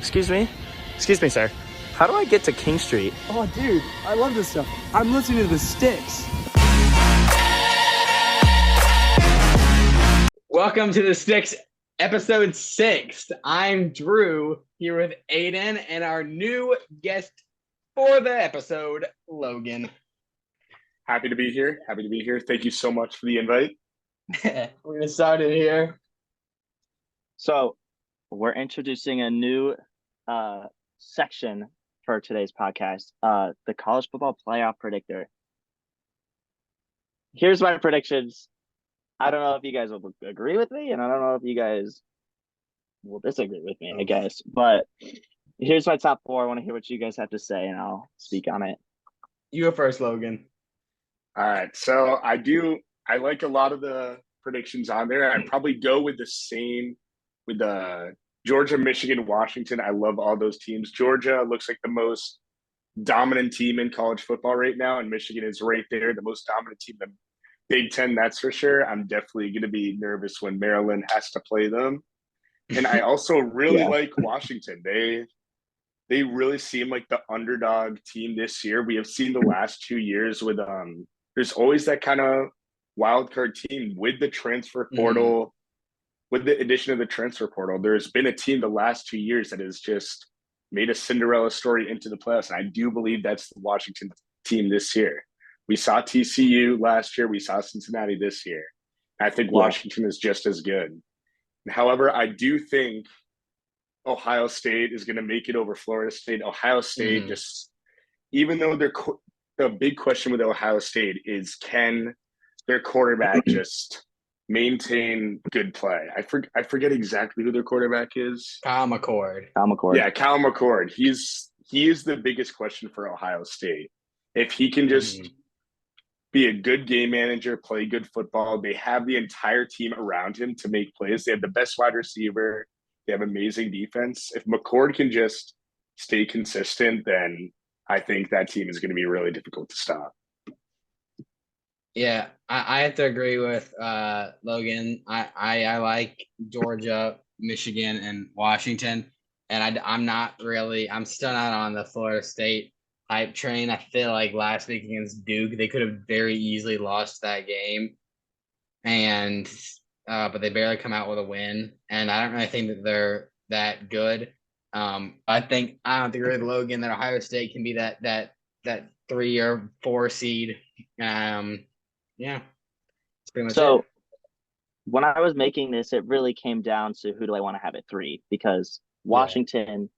Excuse me? Excuse me, sir. How do I get to King Street? Oh, dude, I love this stuff. I'm listening to the Stix. Welcome to the Stix, episode 6. I'm Drew, here with Aiden, and our new guest for the episode, Logan. Happy to be here. Thank you so much for the invite. We're going to start it here. So we're introducing a new section for today's podcast, the college football playoff predictor. Here's my predictions. I don't know if you guys will agree with me, and I don't know if you guys will disagree with me, I guess. But here's my top 4. I want to hear what you guys have to say, and I'll speak on it. You go first, Logan. All right. So I like a lot of the predictions on there. I'd probably go with the same with the Georgia, Michigan, Washington. I love all those teams. Georgia looks like the most dominant team in college football right now, and Michigan is right there, the most dominant team in the Big Ten, that's for sure. I'm definitely going to be nervous when Maryland has to play them. And I also really like Washington. They really seem like the underdog team this year. We have seen the last 2 years with there's always that kind of wild card team with the transfer portal. With the addition of the transfer portal, there's been a team the last 2 years that has just made a Cinderella story into the playoffs. And I do believe that's the Washington team this year. We saw TCU last year. We saw Cincinnati this year. I think Washington is just as good. However, I do think Ohio State is going to make it over Florida State. Ohio State just, even though the big question with Ohio State is, can their quarterback just maintain good play? I forget exactly who their quarterback is. Kyle McCord. Yeah, Kyle McCord. He is the biggest question for Ohio State. If he can just be a good game manager, play good football, they have the entire team around him to make plays. They have the best wide receiver. They have amazing defense. If McCord can just stay consistent, then I think that team is going to be really difficult to stop. Yeah, I have to agree with Logan. I like Georgia, Michigan, and Washington. And I'm still not on the Florida State hype train. I feel like last week against Duke, they could have very easily lost that game. And but they barely come out with a win. And I don't really think that they're that good. I have to agree with Logan that Ohio State can be that 3 or 4 seed. Yeah. That's pretty much it. When I was making this, it really came down to who do I want to have at 3, because Washington,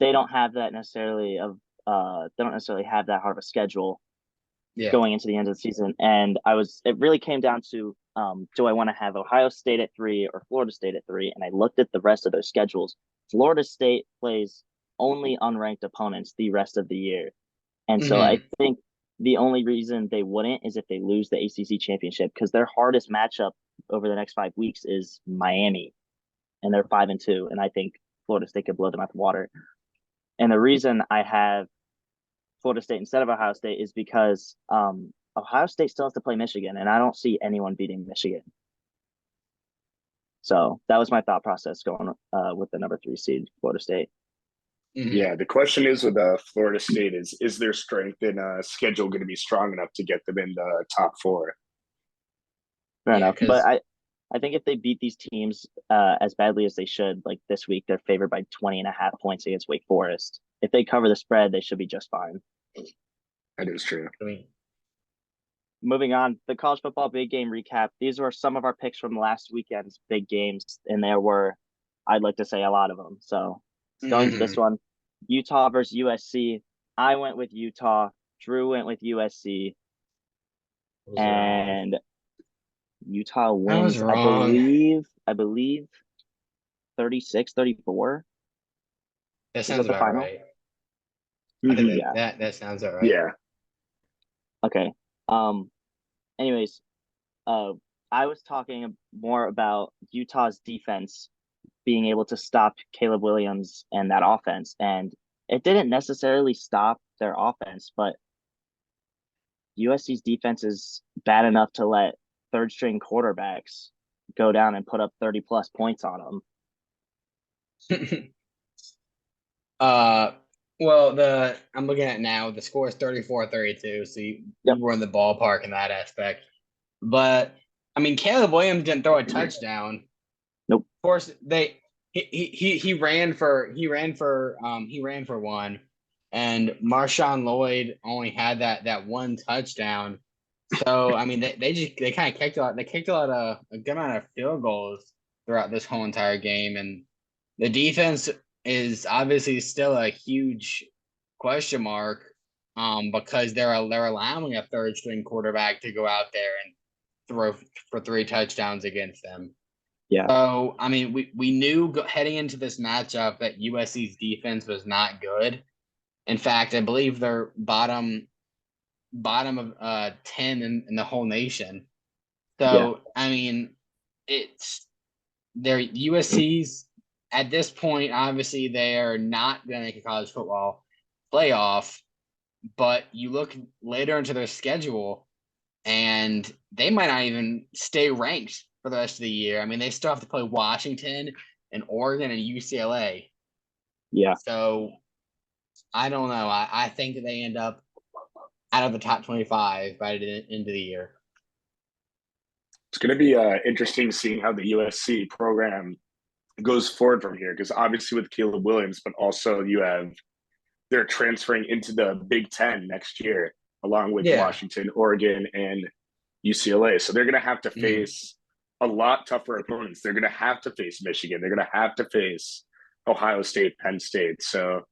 they don't have that necessarily they don't necessarily have that hard of a schedule going into the end of the season. And it really came down to, do I want to have Ohio State at 3 or Florida State at 3? And I looked at the rest of their schedules. Florida State plays only unranked opponents the rest of the year. And so I think the only reason they wouldn't is if they lose the ACC championship, because their hardest matchup over the next 5 weeks is Miami, and they're 5-2. And I think Florida State could blow them out the water. And the reason I have Florida State instead of Ohio State is because Ohio State still has to play Michigan, and I don't see anyone beating Michigan. So that was my thought process going with the number 3 seed, Florida State. Yeah, the question is with Florida State is their strength in schedule going to be strong enough to get them in the top 4? Fair enough. But I think if they beat these teams as badly as they should, like this week, they're favored by 20.5 points against Wake Forest. If they cover the spread, they should be just fine. That is true. Moving on, the college football big game recap. These were some of our picks from last weekend's big games, and there were, I'd like to say, a lot of them. So going to this one, Utah versus USC. I went with Utah. Drew went with USC. And Utah wins, I believe 36-34. That sounds about right. I think that sounds all right. Yeah. Okay. Anyways, I was talking more about Utah's defense being able to stop Caleb Williams and that offense, and it didn't necessarily stop their offense, but USC's defense is bad enough to let third string quarterbacks go down and put up 30 plus points on them. Uh, I'm looking at it now. The score is 34-32, so you Yep. were in the ballpark in that aspect. But I mean, Caleb Williams didn't throw a touchdown. Nope. Of course, he ran for one, and Marshawn Lloyd only had that one touchdown. So I mean, they kind of kicked a lot. They kicked a good amount of field goals throughout this whole entire game, and the defense is obviously still a huge question mark. Because they're allowing a third string quarterback to go out there and throw for 3 touchdowns against them. Yeah. So I mean, we knew heading into this matchup that USC's defense was not good. In fact, I believe they're bottom of 10 in the whole nation. So I mean, it's they're USC's at this point. Obviously, they are not going to make a college football playoff. But you look later into their schedule, and they might not even stay ranked for the rest of the year. I mean, they still have to play Washington and Oregon and UCLA. Yeah. So I don't know. I think that they end up out of the top 25 by the end of the year. It's going to be interesting seeing how the USC program goes forward from here, because obviously with Caleb Williams, but also they're transferring into the Big Ten next year, along with Washington, Oregon, and UCLA. So they're going to have to face a lot tougher opponents. They're going to have to face Michigan. They're going to have to face Ohio State, Penn State. So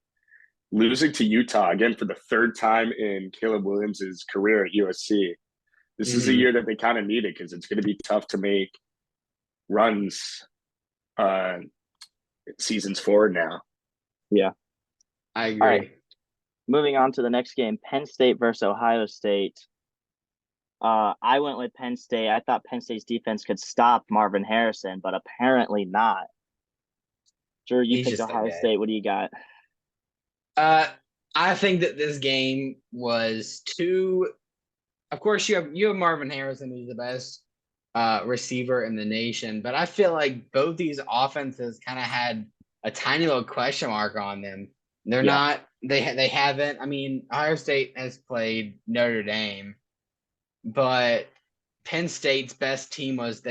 losing to Utah again for the 3rd time in Caleb Williams' career at USC, this is a year that they kind of need it, because it's going to be tough to make runs seasons forward now. Yeah. I agree. All right. Moving on to the next game, Penn State versus Ohio State. I went with Penn State. I thought Penn State's defense could stop Marvin Harrison, but apparently not. Drew, you picked Ohio State. What do you got? I think that this game was too. Of course, you have Marvin Harrison, who's the best receiver in the nation, but I feel like both these offenses kind of had a tiny little question mark on them. They're not. They haven't. I mean, Ohio State has played Notre Dame, but Penn State's best team was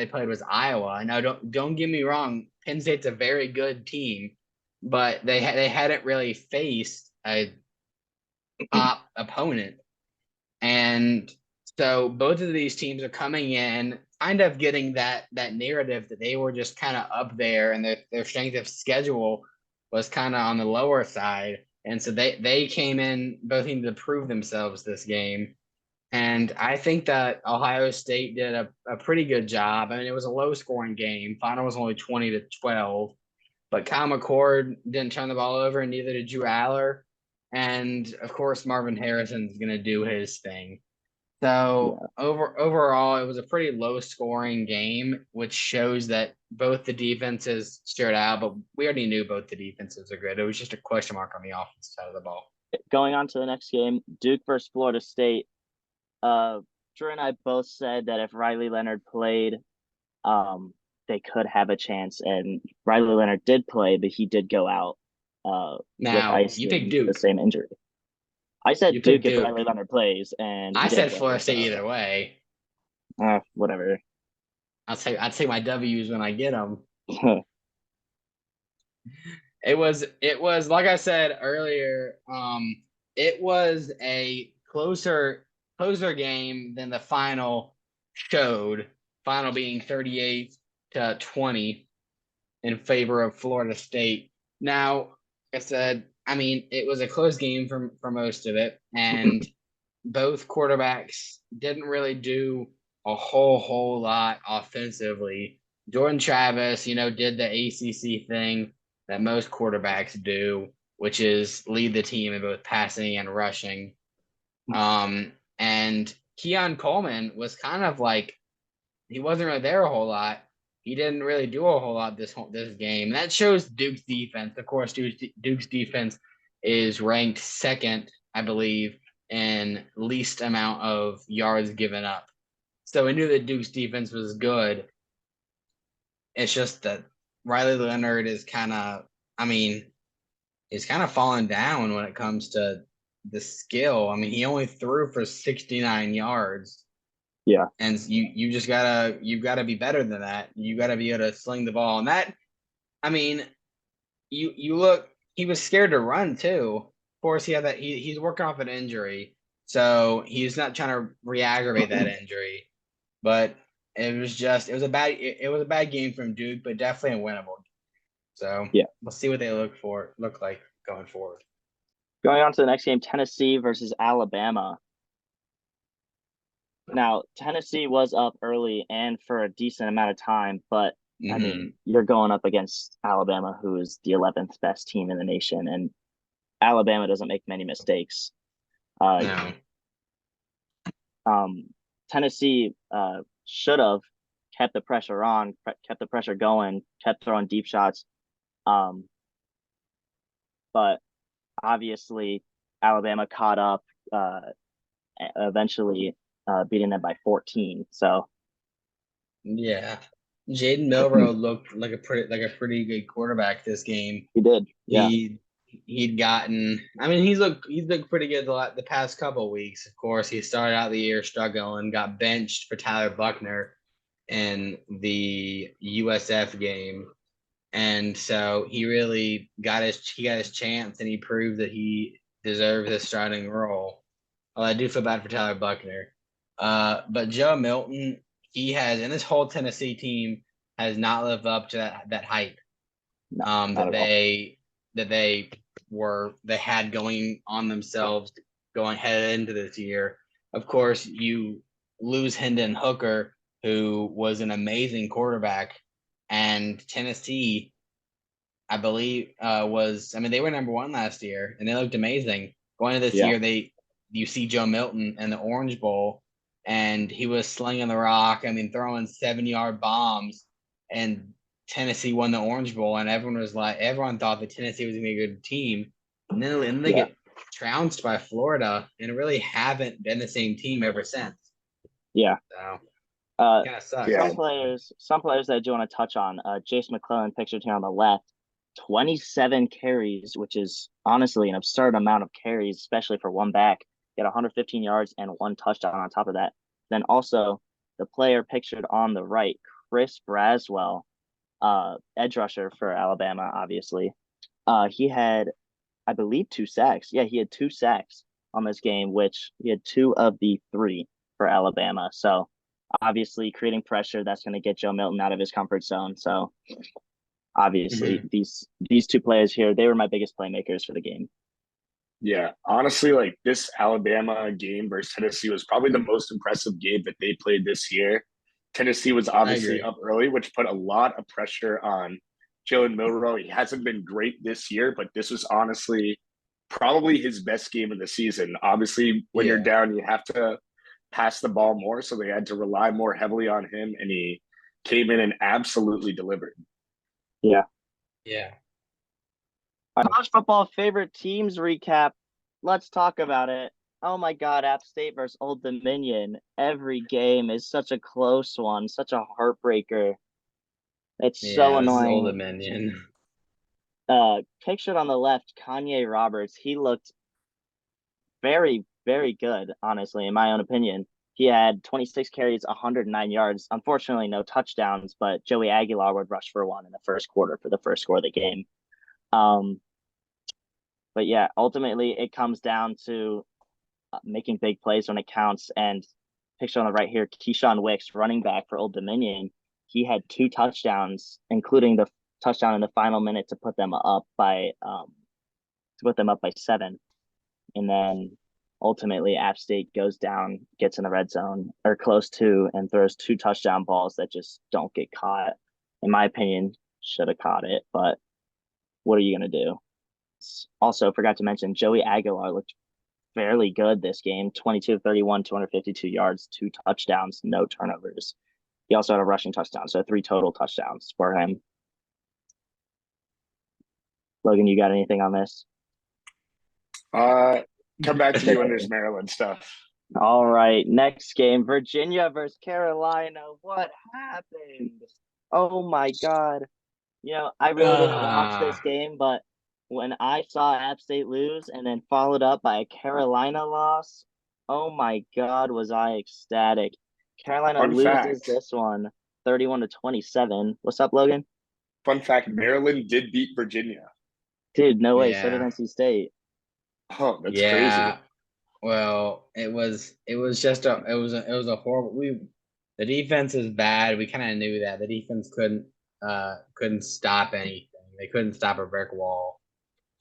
Iowa. Now, don't get me wrong. Penn State's a very good team, but they hadn't really faced a top opponent, and so both of these teams are coming in kind of getting that narrative that they were just kind of up there, and their strength of schedule was kind of on the lower side. And so they came in both needing to prove themselves this game. And I think that Ohio State did a pretty good job. I mean, it was a low-scoring game. Final was only 20-12. But Kyle McCord didn't turn the ball over, and neither did Drew Aller. And, of course, Marvin Harrison's going to do his thing. So overall, it was a pretty low-scoring game, which shows that both the defenses stood out, but we already knew both the defenses are good. It was just a question mark on the offensive side of the ball. Going on to the next game, Duke versus Florida State. Drew and I both said that if Riley Leonard played, they could have a chance, and Riley Leonard did play, but he did go out. Now, you picked Duke. The same injury. I said Duke if Riley Leonard plays, and I said Florida State either way. Whatever. I'll take my W's when I get them. It was like I said earlier. It was a closer game than the final showed. Final being 38-20 in favor of Florida State. Now, like I said, I mean, it was a close game for most of it, and both quarterbacks didn't really do a whole lot offensively. Jordan Travis, did the ACC thing that most quarterbacks do, which is lead the team in both passing and rushing. And Keon Coleman was kind of like, he wasn't really there a whole lot. He didn't really do a whole lot this game. That shows Duke's defense. Of course, Duke's defense is ranked second, I believe, in least amount of yards given up. So we knew that Duke's defense was good. It's just that Riley Leonard is kind of, I mean, is kind of falling down when it comes to the skill. I mean, he only threw for 69 yards. Yeah. And you've gotta be better than that. You gotta be able to sling the ball. And that, I mean, you look, he was scared to run too. Of course, he had that he's working off an injury, so he's not trying to re-aggravate that injury. But it was a bad game from Duke, but definitely a winnable. So Yeah. we'll see what they look like going forward. Going on to the next game, Tennessee versus Alabama. Now, Tennessee was up early and for a decent amount of time, but I mean, you're going up against Alabama, who is the 11th best team in the nation, and Alabama doesn't make many mistakes. No. Tennessee should have kept the pressure on, kept the pressure going, kept throwing deep shots. But obviously, Alabama caught up, eventually beating them by 14. So, yeah, Jaden Milroe looked like a pretty good quarterback this game. he did. Yeah. He'd gotten. I mean, he's looked pretty good the past couple of weeks. Of course, he started out the year struggling, got benched for Tyler Buckner in the USF game, and so he really got his chance, and he proved that he deserved his starting role. Well, I do feel bad for Tyler Buckner, but Joe Milton, he has, and this whole Tennessee team has not lived up to that hype that they had going on themselves going headed into this year. Of course, you lose Hendon Hooker, who was an amazing quarterback, and Tennessee, I believe, they were number 1 last year, and they looked amazing. Going into this year, you see Joe Milton in the Orange Bowl, and he was slinging the rock. I mean, throwing 7-yard bombs, and Tennessee won the Orange Bowl, and everyone thought that Tennessee was going to be a good team, and then they get trounced by Florida, and really haven't been the same team ever since. Yeah. So kind of sucks. Some players that I do want to touch on. Jace McClellan, pictured here on the left, 27 carries, which is honestly an absurd amount of carries, especially for one back. He had 115 yards and 1 touchdown on top of that. Then also the player pictured on the right, Chris Braswell, edge rusher for Alabama, obviously. He had, I believe, 2 sacks. Yeah, he had 2 sacks on this game, which he had 2 of the 3 for Alabama. So obviously creating pressure, that's going to get Joe Milton out of his comfort zone. So obviously these 2 players here, they were my biggest playmakers for the game. Yeah, honestly, like this Alabama game versus Tennessee was probably the most impressive game that they played this year. Tennessee was obviously up early, which put a lot of pressure on Jalen Milroe. He hasn't been great this year, but this was honestly probably his best game of the season. Obviously, when you're down, you have to pass the ball more, so they had to rely more heavily on him, and he came in and absolutely delivered. Yeah. Yeah. College football favorite teams recap. Let's talk about it. Oh my God, App State versus Old Dominion. Every game is such a close one, such a heartbreaker. It's so annoying. Old Dominion. Pictured on the left, Kanye Roberts. He looked very, very good, honestly, in my own opinion. He had 26 carries, 109 yards. Unfortunately, no touchdowns, but Joey Aguilar would rush for 1 in the first quarter for the first score of the game. But yeah, ultimately it comes down to making big plays when it counts. And picture on the right here, Keyshawn Wicks, running back for Old Dominion, he had 2 touchdowns, including the touchdown in the final minute to put them up by 7. And then ultimately App State goes down, gets in the red zone or close to, and throws 2 touchdown balls that just don't get caught. In my opinion, should have caught it, but what are you going to do? Also, forgot to mention, Joey Aguilar looked fairly good this game. 22-31, 252 yards, 2 touchdowns, no turnovers. He also had a rushing touchdown, so 3 total touchdowns for him. Logan, you got anything on this? Come back to me when there's Maryland stuff. All right, next game, Virginia versus Carolina. What happened? Oh my God. I really didn't watch this game, but when I saw App State lose and then followed up by a Carolina loss, oh my God, was I ecstatic. Carolina Fun loses fact. this one, 31-27. What's up, Logan? Fun fact, Maryland did beat Virginia. Dude, no way. So did Yeah. NC State. Oh, that's crazy. Yeah. Well, it was just a horrible the defense is bad. We kind of knew that. The defense couldn't stop anything. They couldn't stop a brick wall.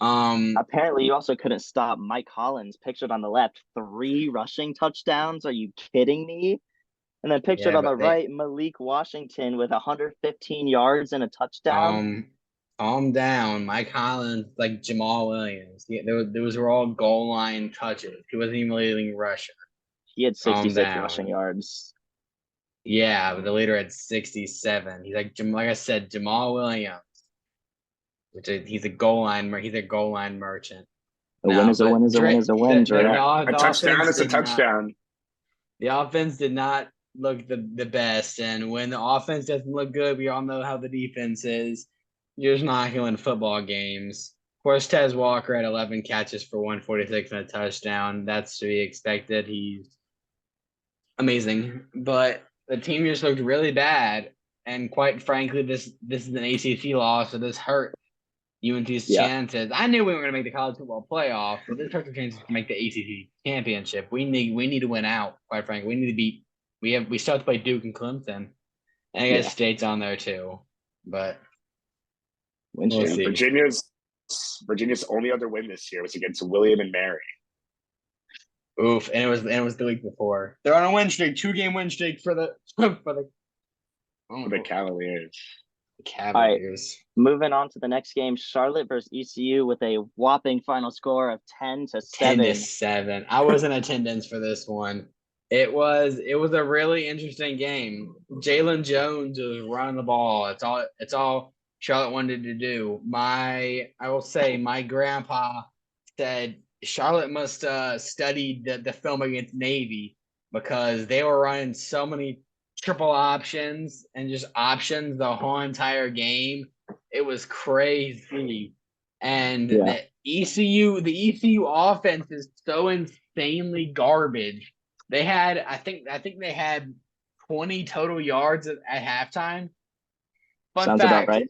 Apparently, you also couldn't stop Mike Collins, pictured on the left, 3 rushing touchdowns. Are you kidding me? And then pictured Yeah, on the but they right, Malik Washington with 115 yards and a touchdown. calm down. Mike Collins, like Jamal Williams. Those were all goal line touches. He wasn't even leading rusher. He had Calm 66 rushing down. yards. Yeah, but the leader had 67. He's like I said, Jamal Williams, he's a goal line merchant. A win No, is a win but is a win is a win, Dre. A the touchdown offense is a did not. touchdown. The offense did not look the best, and when the offense doesn't look good, we all know how the defense is. You're just not going to win football games. Of course, Tez Walker had 11 catches for 146 and a touchdown. That's to be expected. He's amazing, but the team just looked really bad. And quite frankly, this is an ACC loss, so this hurt UNC's Yeah. chances. I knew we were going to make the college football playoff, but this hurts our chances to make the ACC championship. We need to win out. Quite frankly, we need to beat. We still have to play Duke and Clemson, and I guess Yeah. State's on there too. But Win we'll streak. see. Virginia's only other win this year was against William and Mary. Oof, and it was the week before. They're on a win streak, 2-game win streak for the Cavaliers. Cavaliers. Moving on to the next game, Charlotte versus ECU with a whopping final score of 10-7. 10-7. I was in attendance for this one. It was a really interesting game. Jalen Jones was running the ball. It's all Charlotte wanted to do. I will say my grandpa said Charlotte must study the film against Navy because they were running so many triple options and just options the whole entire game. It was crazy. And the ECU offense is so insanely garbage. They had I think they had 20 total yards at halftime. Sounds about right.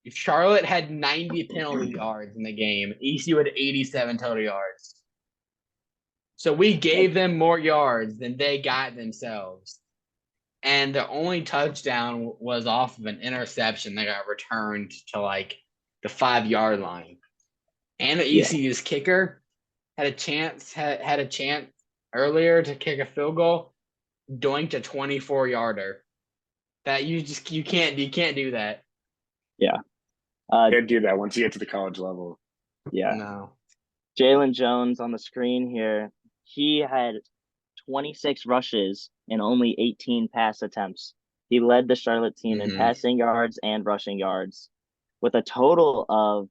Charlotte had 90 penalty yards in the game. ECU had 87 total yards. So we gave them more yards than they got themselves. And the only touchdown was off of an interception that got returned to like the 5-yard line. And the ECU's kicker had a chance earlier to kick a field goal, doinked a 24-yarder. That you can't do that. Yeah. Can't do that once you get to the college level. Yeah. No. Jalen Jones on the screen here. He had 26 rushes and only 18 pass attempts. He led the Charlotte team in passing yards and rushing yards with a total of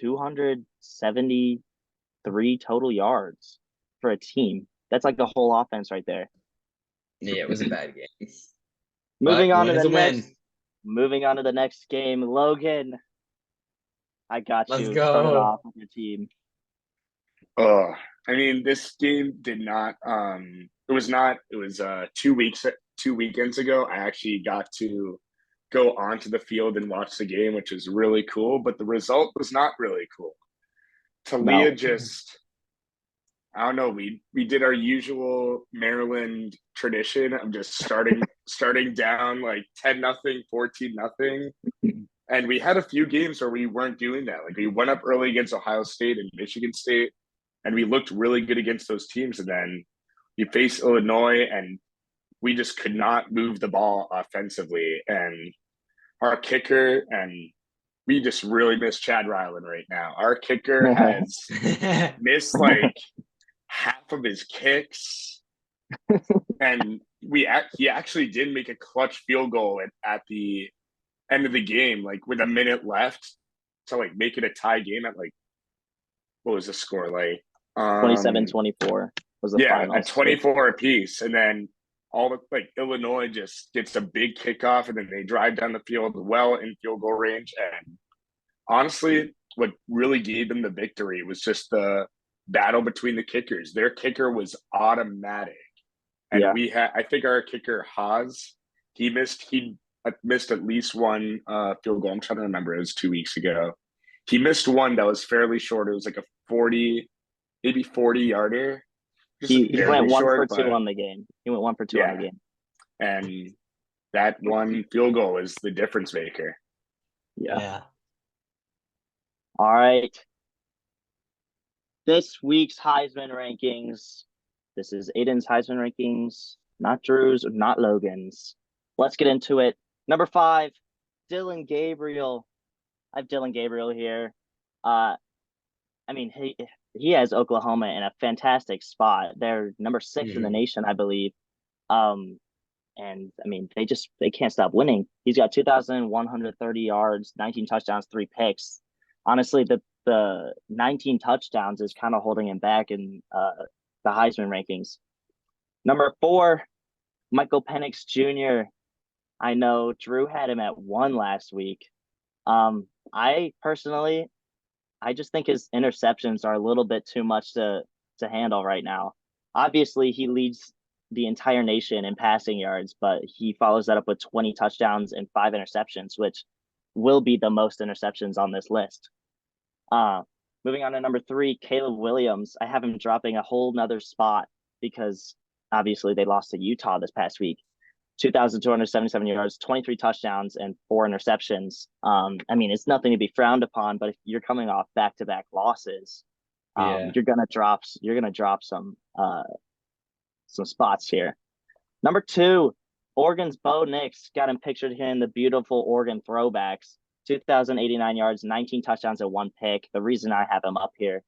273 total yards for a team. That's like the whole offense right there. Yeah, it was a bad game. Moving on to the next game, Logan. I got Let's you. go. Start it off with your team. I mean, this game did not. It was 2 weekends ago. I actually got to go onto the field and watch the game, which was really cool. But the result was not really cool. Talia just, I don't know. We did our usual Maryland tradition of just starting down like 10-0, 14-0. And we had a few games where we weren't doing that. Like we went up early against Ohio State and Michigan State, and we looked really good against those teams. And then we faced Illinois, and we just could not move the ball offensively. And our kicker, and we just really miss Chad Ryland right now. Our kicker has missed like half of his kicks, and he actually did make a clutch field goal at the end of the game, like with a minute left, to like make it a tie game at like, what was the score, like 27-24 was the final. At 24 apiece. And then all the like Illinois just gets a big kickoff, and then they drive down the field well in field goal range. And honestly, what really gave them the victory was just the battle between the kickers. Their kicker was automatic. And Yeah. I think our kicker Haas, he missed at least one field goal. I'm trying to remember. It was 2 weeks ago. He missed one that was fairly short. It was like a 40, maybe 40-yarder. Just He went very 1 for short, 2 but on the game. He went 1 for 2 on yeah. the game. And that one field goal is the difference maker. Yeah. All right. This week's Heisman rankings. This is Aiden's Heisman rankings, not Drew's, not Logan's. Let's get into it. Number 5, Dillon Gabriel. I have Dillon Gabriel here. I mean, he has Oklahoma in a fantastic spot. They're number 6 in the nation, I believe. And I mean, they can't stop winning. He's got 2,130 yards, 19 touchdowns, 3 picks. Honestly, the 19 touchdowns is kind of holding him back in the Heisman rankings. Number 4, Michael Penix Jr. I know Drew had him at 1 last week. I personally, I just think his interceptions are a little bit too much to handle right now. Obviously, he leads the entire nation in passing yards, but he follows that up with 20 touchdowns and 5 interceptions, which will be the most interceptions on this list. Moving on to number 3, Caleb Williams. I have him dropping a whole nother spot because obviously they lost to Utah this past week. 2,277 yards, 23 touchdowns, and 4 interceptions. I mean, it's nothing to be frowned upon, but if you're coming off back-to-back losses, you're gonna drop some spots here. Number 2, Oregon's Bo Nix. Got him pictured here in the beautiful Oregon throwbacks. 2,089 yards, 19 touchdowns, and 1 pick. The reason I have him up here,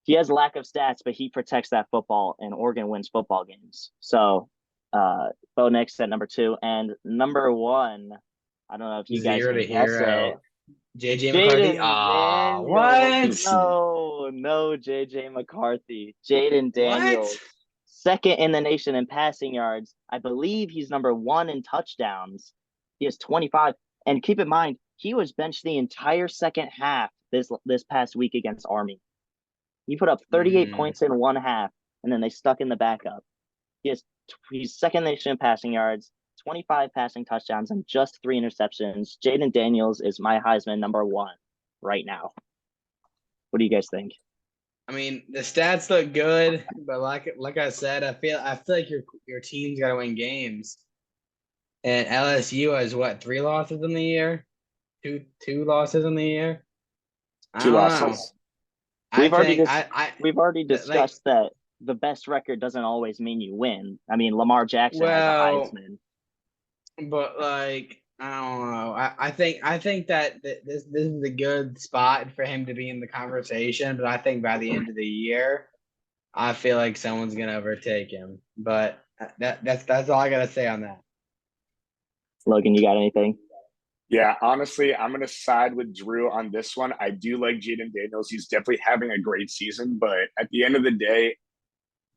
he has lack of stats, but he protects that football, and Oregon wins football games. So, Bo Nix at number 2, and number 1. I don't know if you guys can guess it. JJ McCarthy. What? No, JJ McCarthy. Jaden Daniels. What? Second in the nation in passing yards. I believe he's number 1 in touchdowns. He has 25. And keep in mind, he was benched the entire second half this past week against Army. He put up 38 points in 1 half, and then they stuck in the backup. He's second in the nation in passing yards, 25 passing touchdowns, and just 3 interceptions. Jaden Daniels is my Heisman number 1 right now. What do you guys think? I mean, the stats look good, but like I said, I feel like your team's got to win games. And LSU has what, 3 losses in the year? Two losses in the year? 2 losses. We've already discussed that the best record doesn't always mean you win. I mean, Lamar Jackson has a Heisman. But I don't know. I think that this is a good spot for him to be in the conversation. But I think by the end of the year, I feel like someone's gonna overtake him. But that's all I gotta say on that. Logan, you got anything? Yeah, honestly, I'm going to side with Drew on this one. I do like Jaden Daniels. He's definitely having a great season. But at the end of the day,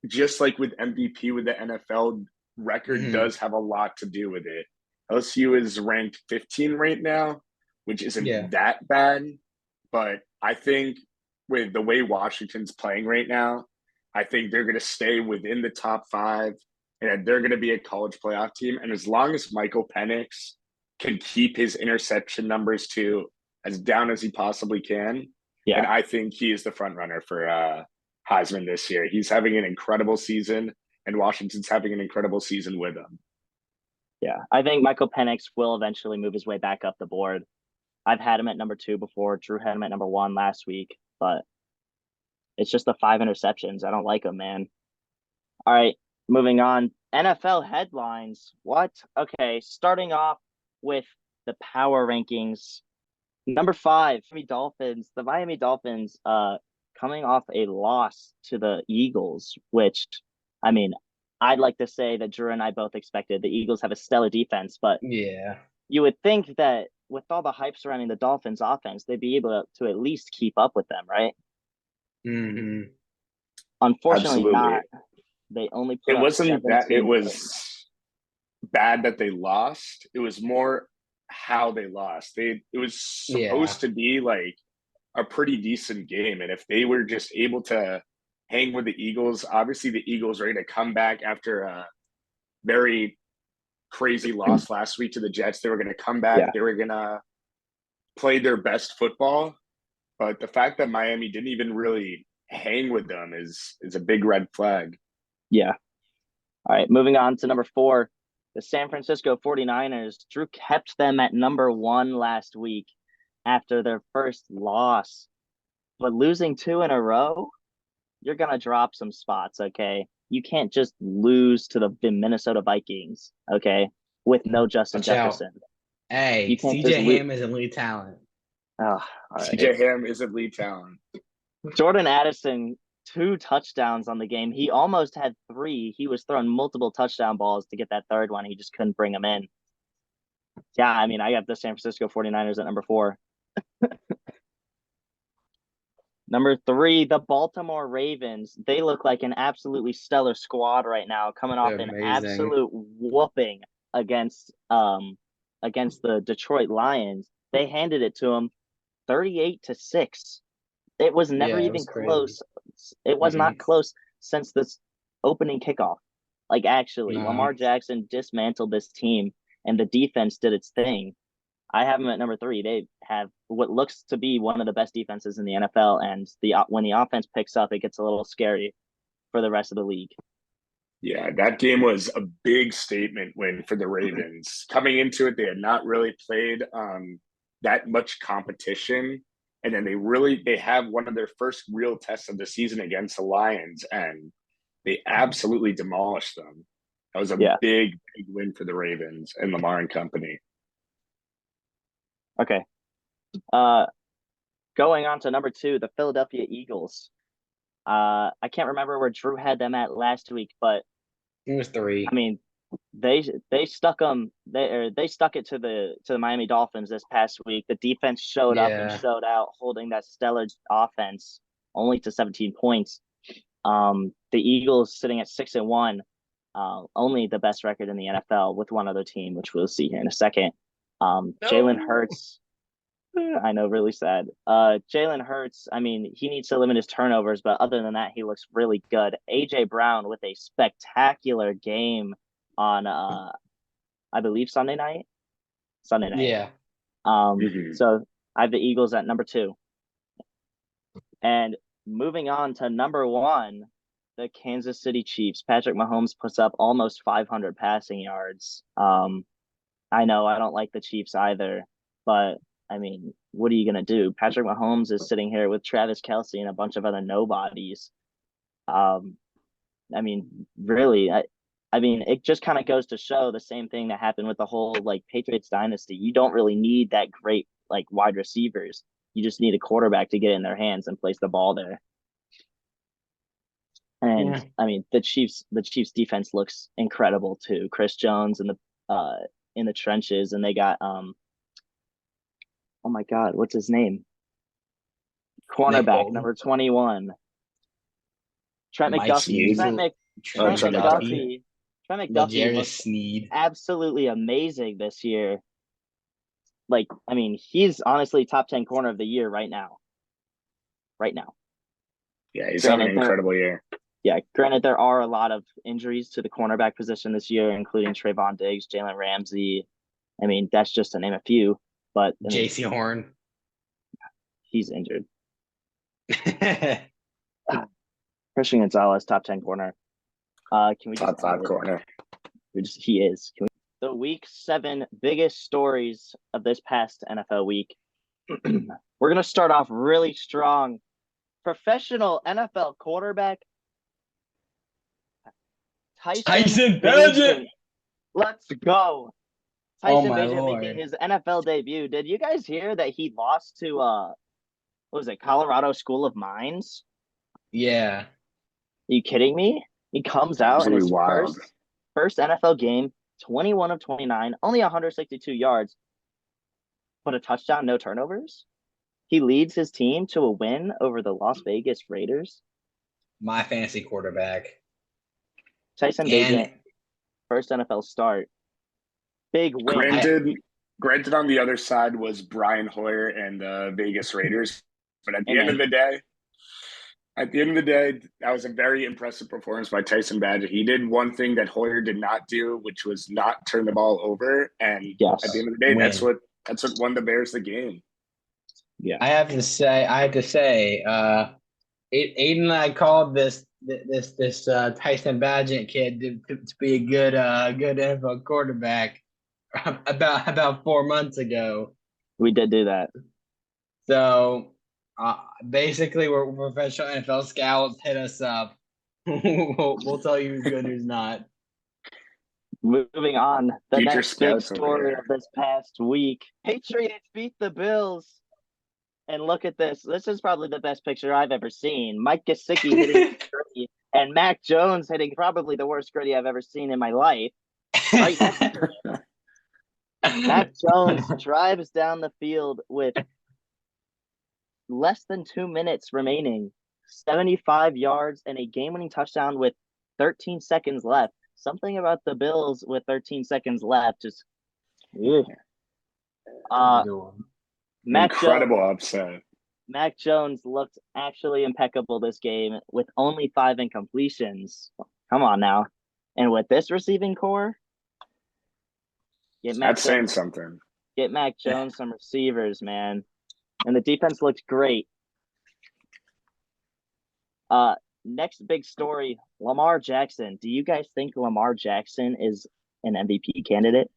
just like with MVP with the NFL, record does have a lot to do with it. LSU is ranked 15 right now, which isn't that bad. But I think with the way Washington's playing right now, I think they're going to stay within the top 5, and they're going to be a college playoff team. And as long as Michael Penix can keep his interception numbers to as down as he possibly can, and I think he is the front runner for Heisman this year. He's having an incredible season, and Washington's having an incredible season with him. Yeah, I think Michael Penix will eventually move his way back up the board. I've had him at number 2 before. Drew had him at number 1 last week, but it's just the 5 interceptions. I don't like him, man. All right, moving on. NFL headlines. What? Okay, starting off with the power rankings. Number 5, Miami Dolphins. The Miami Dolphins coming off a loss to the Eagles, which, I mean, I'd like to say that Drew and I both expected the Eagles have a stellar defense, but you would think that with all the hype surrounding the Dolphins offense, they'd be able to at least keep up with them, right? Mm-hmm. Unfortunately, not. They only put it wasn't that it was points. Bad that they lost. It was more how they lost. It was supposed to be like a pretty decent game. And if they were just able to hang with the Eagles, obviously the Eagles ready to come back after a very crazy loss last week to the Jets. They were going to come back. Yeah. They were going to play their best football. But the fact that Miami didn't even really hang with them is a big red flag. Yeah. All right, moving on to number 4, the San Francisco 49ers. Drew kept them at number 1 last week after their first loss. But losing 2 in a row, you're going to drop some spots, okay? You can't just lose to the Minnesota Vikings, okay, with no Justin Watch out. Jefferson. Hey, You can't CJ just Ham is elite talent. Oh, all right. CJ Ham is elite talent. Jordan Addison, 2 touchdowns on the game. He almost had 3. He was throwing multiple touchdown balls to get that third one. He just couldn't bring them in. Yeah, I mean, I got the San Francisco 49ers at number 4. Number 3, the Baltimore Ravens. They look like an absolutely stellar squad right now, coming off an absolute whooping against the Detroit Lions. They handed it to them 38-6. It was never even close. It was not close since this opening kickoff. Like, actually, Lamar Jackson dismantled this team, and the defense did its thing. I have them at number 3. They have what looks to be one of the best defenses in the NFL, and when the offense picks up, it gets a little scary for the rest of the league. Yeah, that game was a big statement win for the Ravens. Coming into it, they had not really played that much competition, and then they have one of their first real tests of the season against the Lions, and they absolutely demolished them. That was a big win for the Ravens and Lamar and company. Okay. Going on to number 2, the Philadelphia Eagles. I can't remember where Drew had them at last week, but it was 3. I mean, they stuck them. They stuck it to the Miami Dolphins this past week. The defense showed up and showed out, holding that stellar offense only to 17 points. The Eagles sitting at 6-1, only the best record in the NFL with one other team, which we'll see here in a second. Jalen Hurts, I know, really sad. Jalen Hurts, I mean, he needs to limit his turnovers, but other than that, he looks really good. AJ Brown with a spectacular game on, I believe, Sunday night. Yeah. So I have the Eagles at number 2. And moving on to number 1, the Kansas City Chiefs. Patrick Mahomes puts up almost 500 passing yards. I know I don't like the Chiefs either, but I mean, what are you going to do? Patrick Mahomes is sitting here with Travis Kelce and a bunch of other nobodies. I mean, really, I mean, it just kind of goes to show the same thing that happened with the whole Patriots dynasty. You don't really need that great wide receivers. You just need a quarterback to get in their hands and place the ball there. And I mean, the Chiefs defense looks incredible too. Chris Jones in the trenches, and they got oh my God, what's his name? Cornerback number 21, Trent McDuffie. Trent McDuffie was absolutely amazing this year. I mean, he's honestly top 10 corner of the year right now. Yeah, he's having an incredible year. Yeah, granted, there are a lot of injuries to the cornerback position this year, including Trayvon Diggs, Jalen Ramsey. I mean, that's just to name a few. But J.C. Horn, he's injured. Christian Gonzalez, top 10 corner. Can we top 5 corner? He is. The Week 7 biggest stories of this past NFL week. We're gonna start off really strong. Professional NFL quarterback Tyson Bagent. Let's go. Tyson Bagent making his NFL debut. Did you guys hear that he lost to what was it, Colorado School of Mines? Yeah. Are you kidding me? He comes out in his first NFL game, 21 of 29, only 162 yards, but a touchdown, no turnovers. He leads his team to a win over the Las Vegas Raiders. My fantasy quarterback. Tyson Bagent, first NFL start. Big win. Granted, on the other side was Brian Hoyer and the Vegas Raiders. But at the end of the day, that was a very impressive performance by Tyson Badgett. He did one thing that Hoyer did not do, which was not turn the ball over. And Yes. at the end of the day, Win. that's what won the Bears the game. Yeah. I have to say, Aiden and I called this Tyson Badgett kid to be a good NFL quarterback about 4 months ago. We did do that. So basically, we're professional NFL scouts. Hit us up. we'll tell you who's good, who's not. Moving on, the Future next big scouts over story there. of this past week: Patriots beat the Bills. And look at this. This is probably the best picture I've ever seen. Mike Gesicki hitting gritty, and Mac Jones hitting probably the worst gritty I've ever seen in my life. Right next to him. Mac Jones drives down the field with less than 2 minutes remaining, 75 yards and a game-winning touchdown with 13 seconds left. Something about the Bills with 13 seconds left just Incredible upset. Mac Jones looked actually impeccable this game with only 5 incompletions. Come on now. And with this receiving core, That's saying something. Get Mac Jones some receivers, man. And the defense looked great. Next big story, Lamar Jackson. Do you guys think Lamar Jackson is an MVP candidate?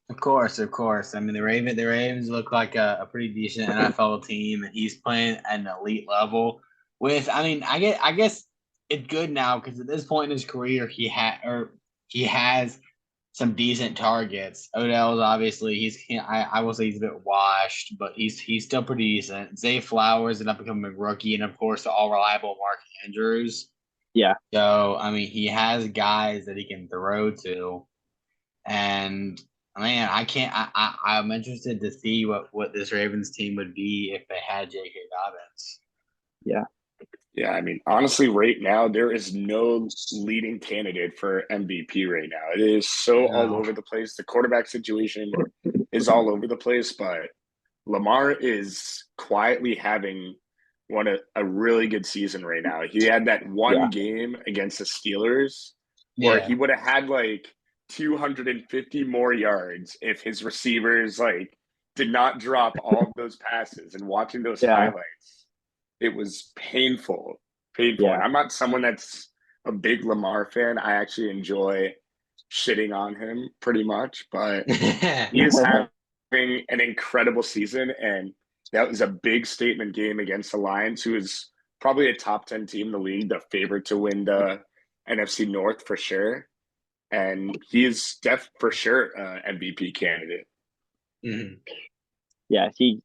Of course. I mean, the Ravens look like a pretty decent NFL team, and he's playing at an elite level. I guess it's good now because at this point in his career, he has some decent targets. Odell's obviously I will say he's a bit washed, but he's still pretty decent. Zay Flowers ended up becoming a rookie, and of course, the all reliable Mark Andrews. Yeah. So I mean, he has guys that he can throw to, and man, I'm interested to see what this Ravens team would be if they had J.K. Dobbins. Yeah. Yeah, I mean, honestly, right now, there is no leading candidate for MVP right now. It is so all over the place. The quarterback situation is all over the place, but Lamar is quietly having a really good season right now. He had that one game against the Steelers where he would have had like 250 more yards if his receivers did not drop all of those passes. And watching those highlights, it was painful. Yeah. And I'm not someone that's a big Lamar fan. I actually enjoy shitting on him pretty much, but he is having an incredible season, and that was a big statement game against the Lions, who is probably a top 10 team in the league, the favorite to win the NFC North for sure. And he is for sure MVP candidate. Mm-hmm. Yeah, he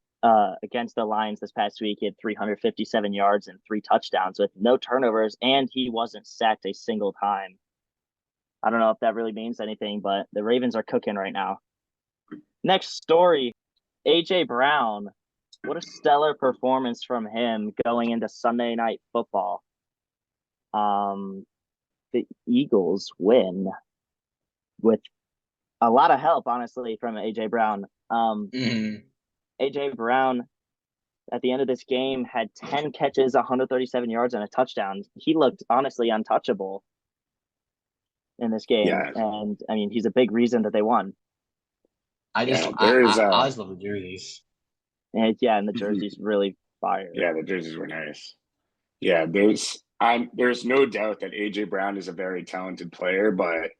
against the Lions this past week, he had 357 yards and 3 touchdowns with no turnovers, and he wasn't sacked a single time. I don't know if that really means anything, but the Ravens are cooking right now. Next story, A.J. Brown. What a stellar performance from him going into Sunday Night Football. The Eagles win with a lot of help, honestly, from A.J. Brown. A.J. Brown, at the end of this game, had 10 catches, 137 yards, and a touchdown. He looked, honestly, untouchable in this game. Yeah. And, I mean, he's a big reason that they won. I just love the jerseys. And, and the jerseys really fire. Yeah, the jerseys were nice. Yeah, there's no doubt that A.J. Brown is a very talented player, but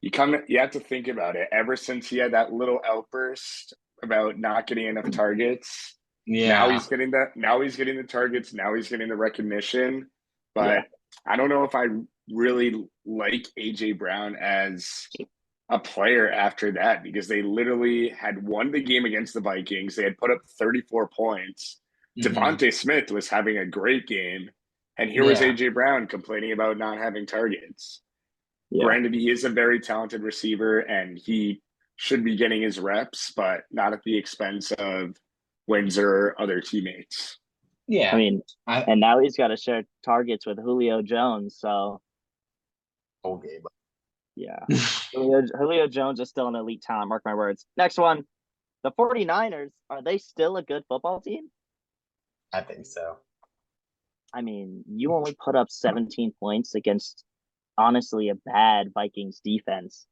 you have to think about it. Ever since he had that little outburst about not getting enough targets. Now he's getting the targets. Now he's getting the recognition. But I don't know if I really like AJ Brown as a player after that, because they literally had won the game against the Vikings. They had put up 34 points. Devontae Smith was having a great game. And here was AJ Brown complaining about not having targets. Granted, he is a very talented receiver and he should be getting his reps, but not at the expense of Windsor or other teammates. Yeah. I mean, and now he's got to share targets with Julio Jones. So, okay. Yeah. Julio Jones is still an elite talent. Mark my words. Next one. The 49ers, are they still a good football team? I think so. I mean, you only put up 17 points against honestly a bad Vikings defense.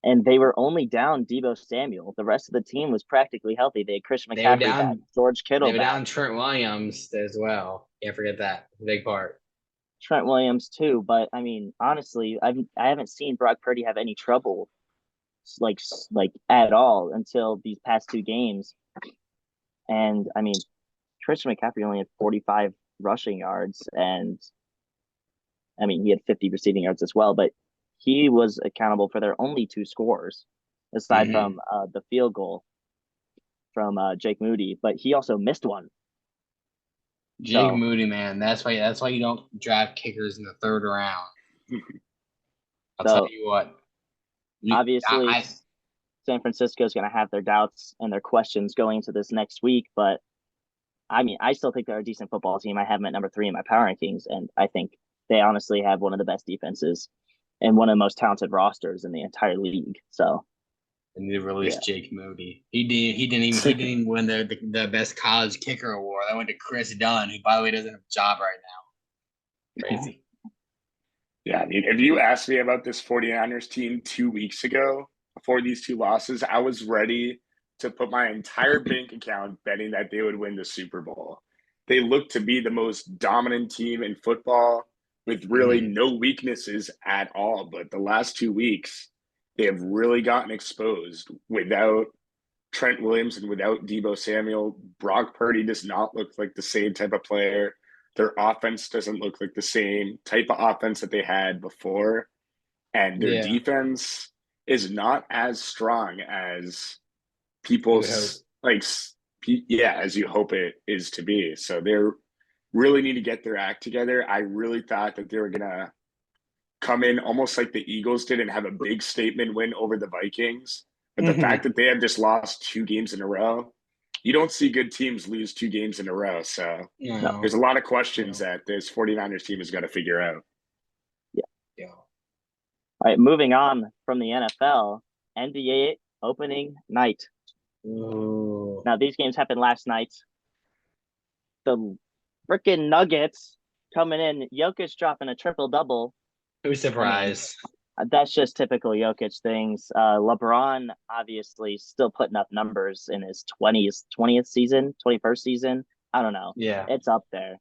And they were only down Debo Samuel. The rest of the team was practically healthy. They had Christian They were McCaffrey back, down. George They Kittle were back, down Trent Williams as well. Can't forget that big part. Trent Williams too. But I mean, honestly, I haven't seen Brock Purdy have any trouble like at all until these past two games. And I mean, Christian McCaffrey only had 45 rushing yards, and I mean he had 50 receiving yards as well. But he was accountable for their only two scores, aside Mm-hmm. from the field goal from Jake Moody. But he also missed one. Jake So Moody, man. That's why you don't draft kickers in the third round. I'll tell so you what. obviously San Francisco is going to have their doubts and their questions going into this next week. But I mean, I still think they're a decent football team. I have them at number 3 in my power rankings, and I think they honestly have one of the best defenses and one of the most talented rosters in the entire league. So and they released Jake Moody. He didn't even win the best college kicker award. That went to Chris Dunn, who by the way doesn't have a job right now. Crazy. Yeah, I mean, if you asked me about this 49ers team 2 weeks ago, before these two losses, I was ready to put my entire bank account betting that they would win the Super Bowl. They look to be the most dominant team in football with really no weaknesses at all. But the last 2 weeks, they have really gotten exposed without Trent Williams and without Debo Samuel. Brock Purdy does not look like the same type of player. Their offense doesn't look like the same type of offense that they had before. And their defense is not as strong as people's as you hope it is to be. So they're really need to get their act together. I really thought that they were gonna come in almost like the Eagles did and have a big statement win over the Vikings. But the fact that they have just lost 2 games in a row, you don't see good teams lose 2 games in a row. So there's a lot of questions that this 49ers team has got to figure out. Yeah. All right, moving on from the NFL, NBA opening night. Ooh. Now, these games happened last night. The freaking Nuggets coming in, Jokic dropping a triple-double. Who's surprised? I mean, that's just typical Jokic things. LeBron, obviously, still putting up numbers in his 20th season, 21st season. I don't know. Yeah. It's up there.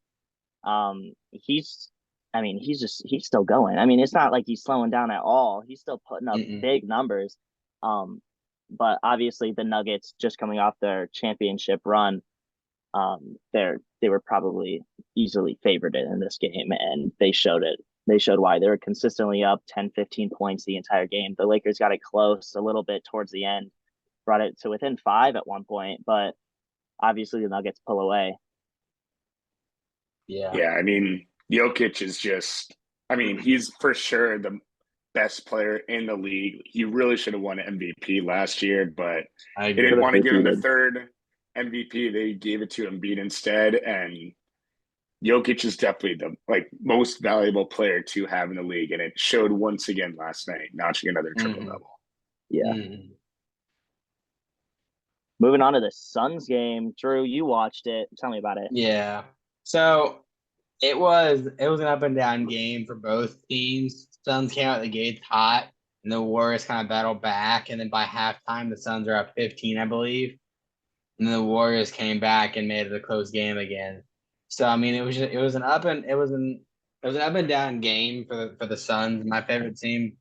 He's still going. I mean, it's not like he's slowing down at all. He's still putting up big numbers. But obviously the Nuggets just coming off their championship run, they were probably easily favored in this game, and they showed it. They showed why. They were consistently up 10, 15 points the entire game. The Lakers got it close a little bit towards the end, brought it to within 5 at one point, but obviously the Nuggets pull away. Yeah, I mean, Jokic is he's for sure the best player in the league. He really should have won MVP last year, but they didn't want to give him the third MVP. They gave it to Embiid instead, and Jokic is definitely the most valuable player to have in the league, and it showed once again last night, notching another triple-double. Yeah. Moving on to the Suns game. Drew, you watched it. Tell me about it. Yeah. So it was an up and down game for both teams. Suns came out the gates hot, and the Warriors kind of battled back. And then by halftime, the Suns are up 15, I believe. And then the Warriors came back and made it a close game again. So I mean, it was an up and down game for the Suns, my favorite team.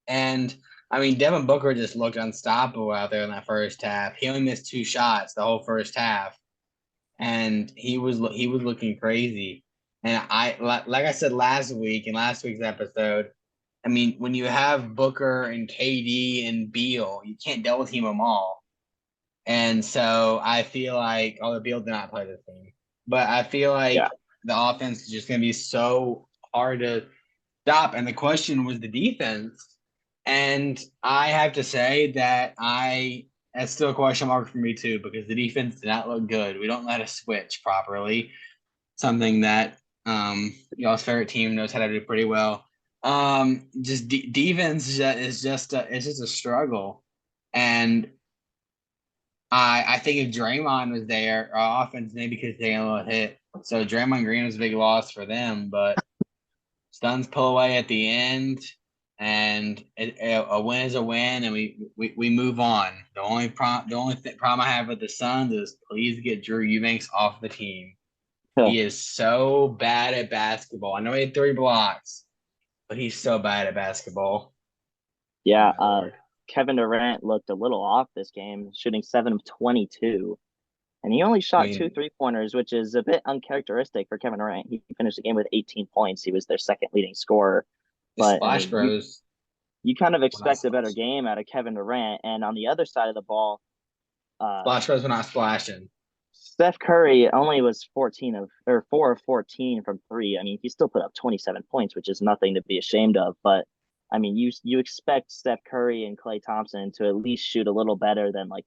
And I mean, Devin Booker just looked unstoppable out there in that first half. He only missed 2 shots the whole first half, and he was looking crazy. And like I said last week in last week's episode, I mean, when you have Booker and KD and Beal, you can't double team them all. And so I feel like, although Beal did not play this game, but I feel like the offense is just going to be so hard to stop. And the question was the defense. And I have to say that that's still a question mark for me too, because the defense did not look good. We don't let us switch properly. Something that y'all's favorite team knows how to do pretty well. Just defense is just a struggle, and I think if Draymond was there, our offense maybe could take a little hit. So Draymond Green was a big loss for them, but Suns pull away at the end, and a win is a win, and we move on. The only problem I have with the Suns is please get Drew Eubanks off the team. He is so bad at basketball. I know he had 3 blocks, but he's so bad at basketball. Yeah, Kevin Durant looked a little off this game, shooting 7 of 22. And he only shot 2 3-pointers, which is a bit uncharacteristic for Kevin Durant. He finished the game with 18 points. He was their second leading scorer. But Splash Bros. You kind of expect a better game out of Kevin Durant. And on the other side of the ball, Splash Bros were not splashing. Steph Curry only was 4 of 14 from 3. I mean, he still put up 27 points, which is nothing to be ashamed of. But I mean, you expect Steph Curry and Klay Thompson to at least shoot a little better than like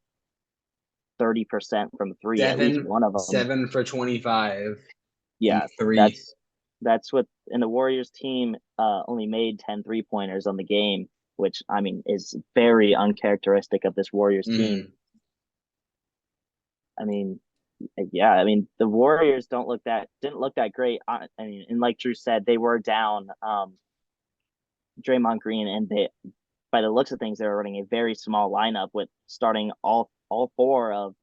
30% from 3, at least one of them. 7 for 25. Yeah, 3. That's what, and the Warriors team only made 10 3-pointers on the game, which I mean is very uncharacteristic of this Warriors team. I mean, the Warriors didn't look that great. I mean, and like Drew said, they were down Draymond Green, and they, by the looks of things, they were running a very small lineup with starting all 4 of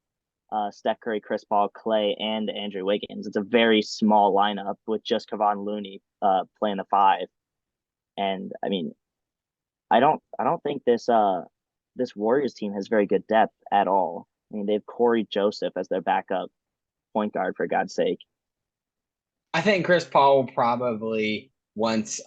Steph Curry, Chris Paul, Klay, and Andrew Wiggins. It's a very small lineup with just Kevon Looney playing the 5. And I mean, I don't think this Warriors team has very good depth at all. I mean, they have Corey Joseph as their backup point guard, for God's sake. I think Chris Paul will probably once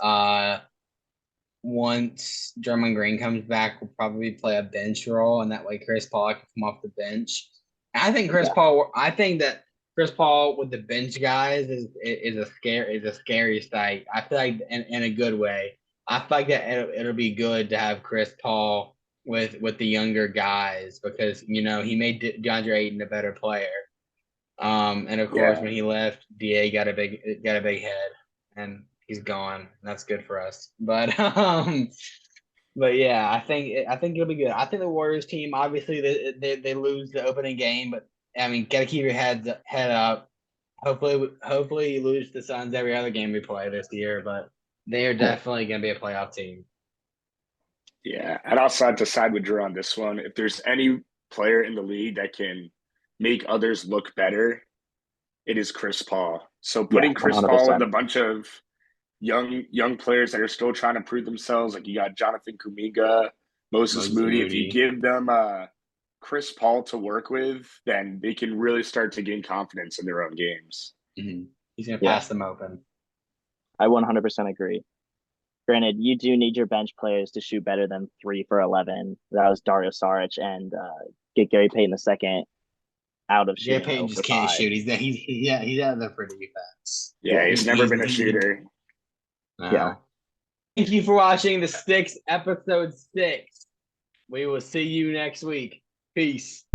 Draymond Green comes back, will probably play a bench role, and that way Chris Paul can come off the bench. I think that Chris Paul with the bench guys is a scary sight. I feel like in a good way. I feel like that it'll be good to have Chris Paul with the younger guys because he made DeAndre Ayton a better player. And of course when he left, DA got a big head and he's gone. And that's good for us. But yeah, I think it'll be good. I think the Warriors team, obviously they lose the opening game, but I mean, gotta keep your head up. Hopefully you lose the Suns every other game we play this year, but they are definitely gonna be a playoff team. Yeah, and I'll side to side with Drew on this one. If there's any player in the league that can make others look better, it is Chris Paul. So putting Chris Paul with a bunch of young players that are still trying to prove themselves, like you got Jonathan Kuminga, Moses Moody. If you give them Chris Paul to work with, then they can really start to gain confidence in their own games. Mm-hmm. He's going to pass them open. I 100% agree. Granted, you do need your bench players to shoot better than 3 for 11. That was Dario Saric, and get Gary Payton II out of shooting. Gary Payton just can't shoot. He's out there for defense. Yeah, he's never been a shooter. Yeah. Thank you for watching the Stix episode 6. We will see you next week. Peace.